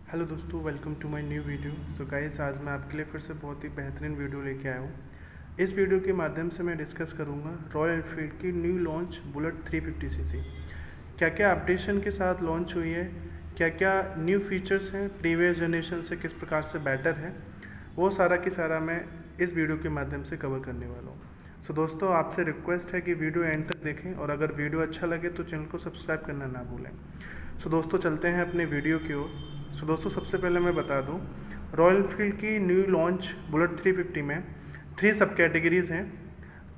Hello दोस्तों, welcome to my new video. So guys, आज मैं आपके लिए फिर से बहुत ही बेहतरीन वीडियो लेके आया हूँ। इस वीडियो के माध्यम से मैं डिस्कस करूँगा रॉयल एनफील्ड की न्यू लॉन्च बुलेट 350 सीसी। क्या क्या अपडेशन के साथ लॉन्च हुई है, क्या क्या न्यू फीचर्स हैं, प्रीवियस जनरेशन से किस प्रकार से बेटर है, वो सारा की सारा मैं इस वीडियो के माध्यम से कवर करने वाला हूँ। सो दोस्तों, आपसे रिक्वेस्ट है कि वीडियो एंड तक देखें और अगर वीडियो अच्छा लगे तो चैनल को सब्सक्राइब करना ना भूलें। सो दोस्तों, चलते हैं अपने वीडियो की ओर। सो दोस्तों, सबसे पहले मैं बता दूं, रॉयल एनफील्ड की न्यू लॉन्च बुलेट 350 में 3 सब कैटेगरीज़ हैं।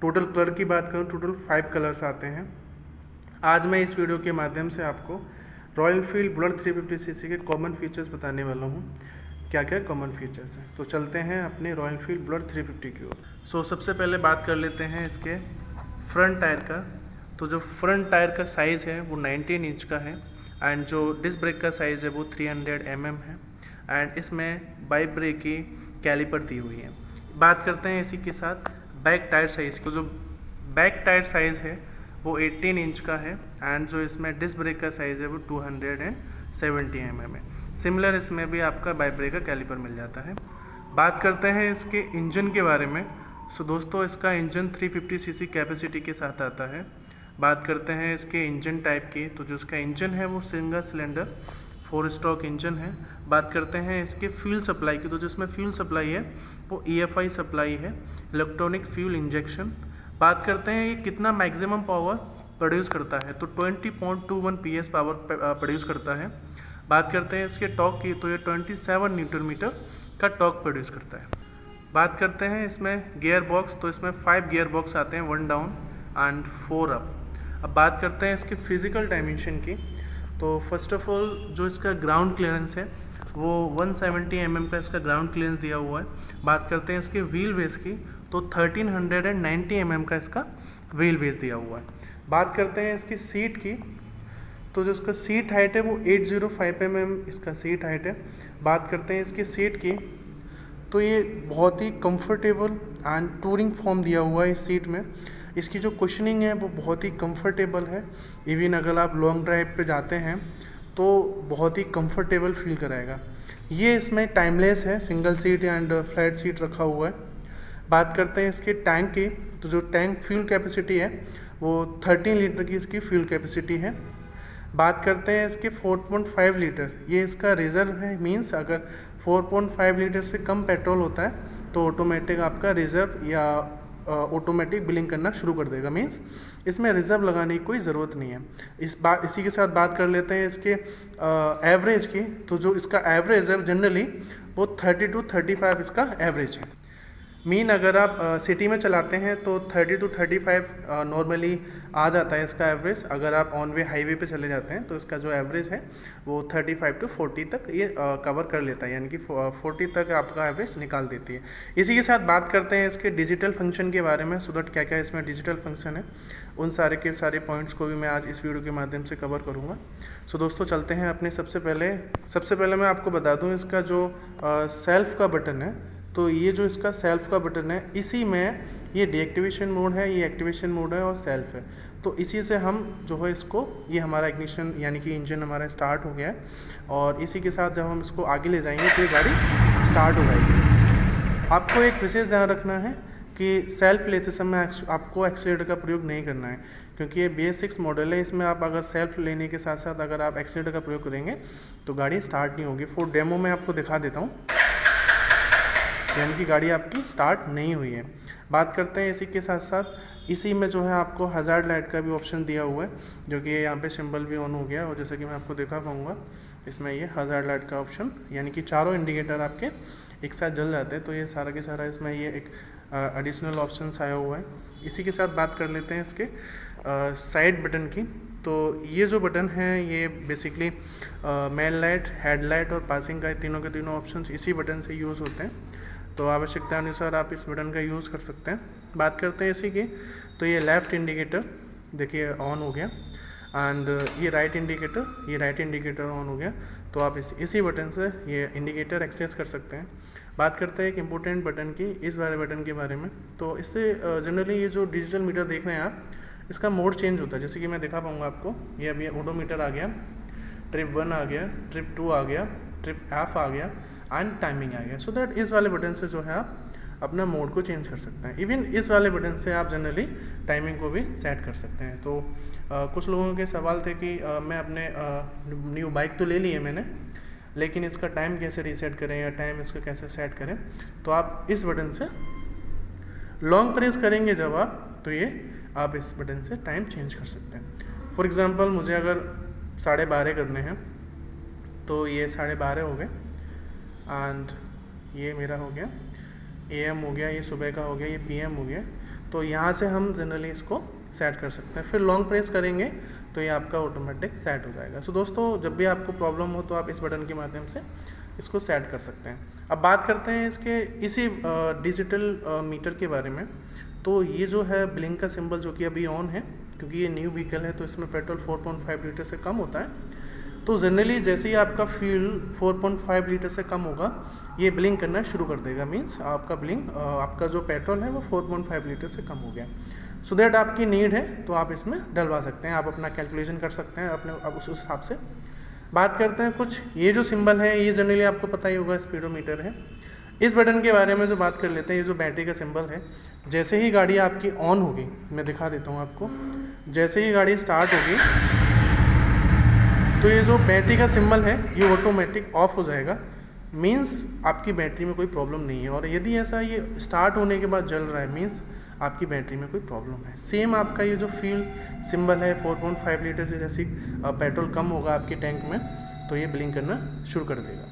टोटल कलर की बात करूं, टोटल 5 कलर्स आते हैं। आज मैं इस वीडियो के माध्यम से आपको रॉयल एनफील्ड बुलेट 350 सीसी के कॉमन फीचर्स बताने वाला हूं। क्या क्या कॉमन फीचर्स हैं, तो चलते हैं अपने रॉयल एनफील्ड बुलेट 350 की ओर। सो सबसे पहले बात कर लेते हैं इसके फ्रंट टायर का। तो जो फ्रंट टायर का साइज़ है वो 19 इंच का है एंड जो डिस्क ब्रेक का साइज़ है वो 300 mm है एंड इसमें बाई ब्रेक की कैलिपर दी हुई है। बात करते हैं इसी के साथ बैक टायर साइज़ की। जो बैक टायर साइज़ है वो 18 इंच का है एंड जो इसमें डिस्क ब्रेक का साइज़ है वो 270 mm है। सिमिलर इसमें भी आपका बाई ब्रेक का कैलिपर मिल जाता है। बात करते हैं इसके इंजन के बारे में। सो दोस्तों, इसका इंजन 350 सीसी कैपेसिटी के साथ आता है। बात करते हैं इसके इंजन टाइप की। तो जो इसका इंजन है वो सिंगल सिलेंडर 4 स्ट्रोक इंजन है। बात करते हैं इसके फ्यूल सप्लाई की। तो जिसमें फ्यूल सप्लाई है वो EFI सप्लाई है, इलेक्ट्रॉनिक फ्यूल इंजेक्शन। बात करते हैं ये कितना मैक्सिमम पावर प्रोड्यूस करता है, तो 20.21 PS पावर प्रोड्यूस करता है। बात करते हैं इसके टॉर्क की, तो ये 27 न्यूटन मीटर का टॉर्क प्रोड्यूस करता है। बात करते हैं इसमें गियर बॉक्स। तो इसमें 5 गियर बॉक्स आते हैं, 1 डाउन एंड 4 अप। अब बात करते हैं इसके फिजिकल डायमेंशन की। तो फर्स्ट ऑफ ऑल जो इसका ग्राउंड क्लियरेंस है वो 170 mm का इसका ग्राउंड क्लियरेंस दिया हुआ है। बात करते हैं इसके व्हील बेस की, तो 1390 mm का इसका व्हील बेस दिया हुआ है। बात करते हैं इसकी सीट की। तो जो इसका सीट हाइट है वो 805 mm इसका सीट हाइट है। बात करते हैं इसकी सीट की, तो ये बहुत ही कंफर्टेबल एंड टूरिंग फॉर्म दिया हुआ है इस सीट में। इसकी जो कुशनिंग है वो बहुत ही कंफर्टेबल है। इवन अगर आप लॉन्ग ड्राइव पे जाते हैं तो बहुत ही कंफर्टेबल फील कराएगा। ये इसमें टाइमलेस है, single seat and flat seat रखा हुआ है। बात करते हैं इसके टैंक की। तो जो टैंक फ्यूल कैपेसिटी है वो 13 लीटर की इसकी फ्यूल कैपेसिटी है। बात करते हैं इसके 4.5 लीटर, ये इसका रिजर्व है। मीन्स अगर 4.5 लीटर से कम पेट्रोल होता है तो ऑटोमेटिक आपका रिजर्व या ऑटोमेटिक बिलिंग करना शुरू कर देगा। मीन्स इसमें रिजर्व लगाने की कोई ज़रूरत नहीं है। इसी के साथ बात कर लेते हैं इसके एवरेज की। तो जो इसका एवरेज है जनरली वो 30 to 35 इसका एवरेज है। मीन अगर आप सिटी में चलाते हैं तो 30 to 35 नॉर्मली आ जाता है इसका एवरेज। अगर आप ऑन वे हाईवे पे चले जाते हैं तो इसका जो एवरेज है वो 35 to 40 तक ये कवर कर लेता है, यानी कि 40 तक आपका एवरेज निकाल देती है। इसी के साथ बात करते हैं इसके डिजिटल फंक्शन के बारे में। सो दैट क्या क्या इसमें डिजिटल फंक्शन है, उन सारे के सारे पॉइंट्स को भी मैं आज इस वीडियो के माध्यम से कवर करूँगा। सो दोस्तों, चलते हैं अपने सबसे पहले मैं आपको बता दूँ इसका जो सेल्फ का बटन है। तो ये जो इसका सेल्फ का बटन है, इसी में ये डीएक्टिवेशन मोड है, ये एक्टिवेशन मोड है और सेल्फ है। तो इसी से हम जो है इसको, ये हमारा इग्निशन यानी कि इंजन हमारा स्टार्ट हो गया है और इसी के साथ जब हम इसको आगे ले जाएंगे तो ये गाड़ी स्टार्ट हो जाएगी। आपको एक विशेष ध्यान रखना है कि सेल्फ लेते समय आपको एक्सीलेटर का प्रयोग नहीं करना है, क्योंकि ये BS6 मॉडल है। इसमें आप अगर सेल्फ लेने के साथ साथ अगर आप एक्सीलेटर का प्रयोग करेंगे तो गाड़ी स्टार्ट नहीं होगी। फॉर डेमो मैं आपको दिखा देता हूँ, यानी कि गाड़ी आपकी स्टार्ट नहीं हुई है। बात करते हैं इसी के साथ साथ इसी में जो है आपको हज़ार्ड लाइट का भी ऑप्शन दिया हुआ है, जो कि यहाँ पे सिंबल भी ऑन हो गया और जैसे कि मैं आपको दिखा पाऊँगा इसमें ये हज़ार्ड लाइट का ऑप्शन, यानी कि चारों इंडिकेटर आपके एक साथ जल जाते हैं। तो ये सारा के सारा इसमें ये एक एडिशनल ऑप्शन आया हुआ है। इसी के साथ बात कर लेते हैं इसके साइड बटन की। तो ये जो बटन है ये बेसिकली मेन लाइट, हेडलाइट और पासिंग का तीनों के तीनों ऑप्शन इसी बटन से यूज़ होते हैं। तो आवश्यकता अनुसार आप इस बटन का यूज़ कर सकते हैं। बात करते हैं इसी की। तो ये लेफ़्ट इंडिकेटर देखिए ऑन हो गया एंड ये राइट इंडिकेटर ऑन हो गया। तो आप इसी बटन से ये इंडिकेटर एक्सेस कर सकते हैं। बात करते हैं एक इम्पोर्टेंट बटन की, इस वाले बटन के बारे में। तो इससे जनरली ये जो डिजिटल मीटर देख रहे हैं आप, इसका मोड चेंज होता है। जैसे कि मैं दिखा पाऊँगा आपको, ये अभी ओडोमीटर आ गया, ट्रिप 1 आ गया, ट्रिप 2 आ गया ट्रिप ऑफ आ गया एंड टाइमिंग आ गया। सो दैट इस वाले बटन से जो है आप अपना मोड को चेंज कर सकते हैं। इवन इस वाले बटन से आप जनरली टाइमिंग को भी सेट कर सकते हैं। तो कुछ लोगों के सवाल थे कि मैं अपने न्यू बाइक तो ले ली है मैंने, लेकिन इसका टाइम कैसे रीसेट करें या टाइम इसका कैसे सेट करें। तो आप इस बटन से लॉन्ग प्रेस करेंगे जब आप, तो ये आप इस बटन से टाइम चेंज कर सकते हैं। फॉर एग्ज़ाम्पल मुझे अगर 12:30 करने हैं तो ये 12:30 हो गए एंड ये मेरा हो गया AM हो गया, ये सुबह का हो गया, ये PM हो गया। तो यहाँ से हम जनरली इसको सेट कर सकते हैं। फिर लॉन्ग प्रेस करेंगे तो ये आपका ऑटोमेटिक सेट हो जाएगा। सो दोस्तों, जब भी आपको प्रॉब्लम हो तो आप इस बटन के माध्यम से इसको सेट कर सकते हैं। अब बात करते हैं इसके इसी डिजिटल मीटर के बारे में। तो ये जो है ब्लिंक का सिंबल जो कि अभी ऑन है, क्योंकि ये न्यू व्हीकल है तो इसमें पेट्रोल 4.5 लीटर से कम होता है। तो जनरली जैसे ही आपका फ्यूल 4.5 लीटर से कम होगा, ये ब्लिंक करना शुरू कर देगा। मीन्स आपका ब्लिंक आपका जो पेट्रोल है वो 4.5 लीटर से कम हो गया। सो दैट आपकी नीड है तो आप इसमें डलवा सकते हैं, आप अपना कैलकुलेशन कर सकते हैं अपने अब उस हिसाब से। बात करते हैं कुछ, ये जो सिंबल है ये जनरली आपको पता ही होगा, स्पीडोमीटर है। इस बटन के बारे में जो बात कर लेते हैं, ये जो बैटरी का सिंबल है, जैसे ही गाड़ी आपकी ऑन होगी, मैं दिखा देता हूँ आपको, जैसे ही गाड़ी स्टार्ट होगी तो ये जो बैटरी का सिंबल है ये ऑटोमेटिक ऑफ हो जाएगा। मीन्स आपकी बैटरी में कोई प्रॉब्लम नहीं है। और यदि ऐसा ये स्टार्ट होने के बाद जल रहा है, मीन्स आपकी बैटरी में कोई प्रॉब्लम है। सेम आपका ये जो फ्यूल सिंबल है 4.5 लीटर से जैसे पेट्रोल कम होगा आपके टैंक में तो ये ब्लिंक करना शुरू कर देगा।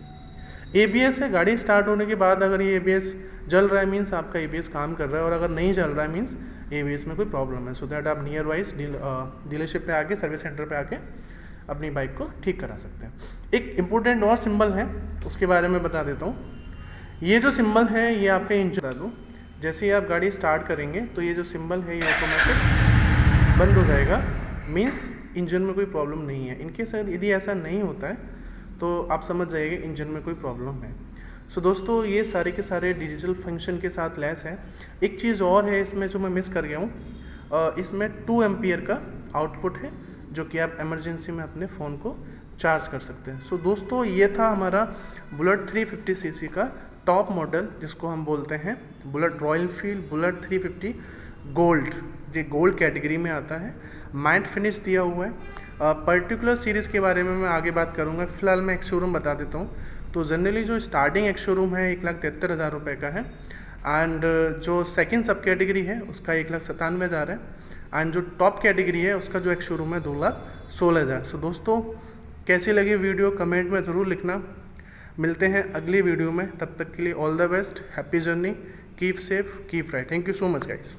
ABS है, गाड़ी स्टार्ट होने के बाद अगर ये ABS जल रहा है मीन्स आपका ABS काम कर रहा है, और अगर नहीं चल रहा है मीन्स ABS में कोई प्रॉब्लम है। सो दैट आप नियर वाइज डीलरशिप पे आके, सर्विस सेंटर पे आके अपनी बाइक को ठीक करा सकते हैं। एक इम्पोर्टेंट और सिंबल है, उसके बारे में बता देता हूँ। ये जो सिंबल है ये आपका इंजन, बता दूँ, जैसे ही आप गाड़ी स्टार्ट करेंगे तो ये जो सिंबल है ये ऑटोमेटिक बंद हो जाएगा। मीन्स इंजन में कोई प्रॉब्लम नहीं है। इनके साथ यदि ऐसा नहीं होता है तो आप समझ जाइए इंजन में कोई प्रॉब्लम है। सो दोस्तों, ये सारे के सारे डिजिटल फंक्शन के साथ लैस है। एक चीज़ और है इसमें जो मैं मिस कर गया हूँ, इसमें 2 एम्पियर का आउटपुट है जो कि आप इमरजेंसी में अपने फ़ोन को चार्ज कर सकते हैं। सो दोस्तों, ये था हमारा बुलेट 350cc का टॉप मॉडल, जिसको हम बोलते हैं bullet royal Enfield bullet 350 gold. ये गोल्ड कैटेगरी में आता है, मैट फिनिश दिया हुआ है। पर्टिकुलर सीरीज़ के बारे में मैं आगे बात करूंगा, फिलहाल मैं एक्स शोरूम बता देता हूँ। तो जनरली जो स्टार्टिंग एक्स शोरूम है 1,73,000 रुपये का है, एंड जो सेकंड सब कैटेगरी है उसका 1,97,000 है, एंड जो टॉप कैटेगरी है उसका जो एक्स शोरूम है 2,16,000। सो दोस्तों, कैसी लगी वीडियो कमेंट में ज़रूर लिखना। मिलते हैं अगली वीडियो में, तब तक के लिए all the best, happy journey, keep safe, keep right. Thank you so much guys.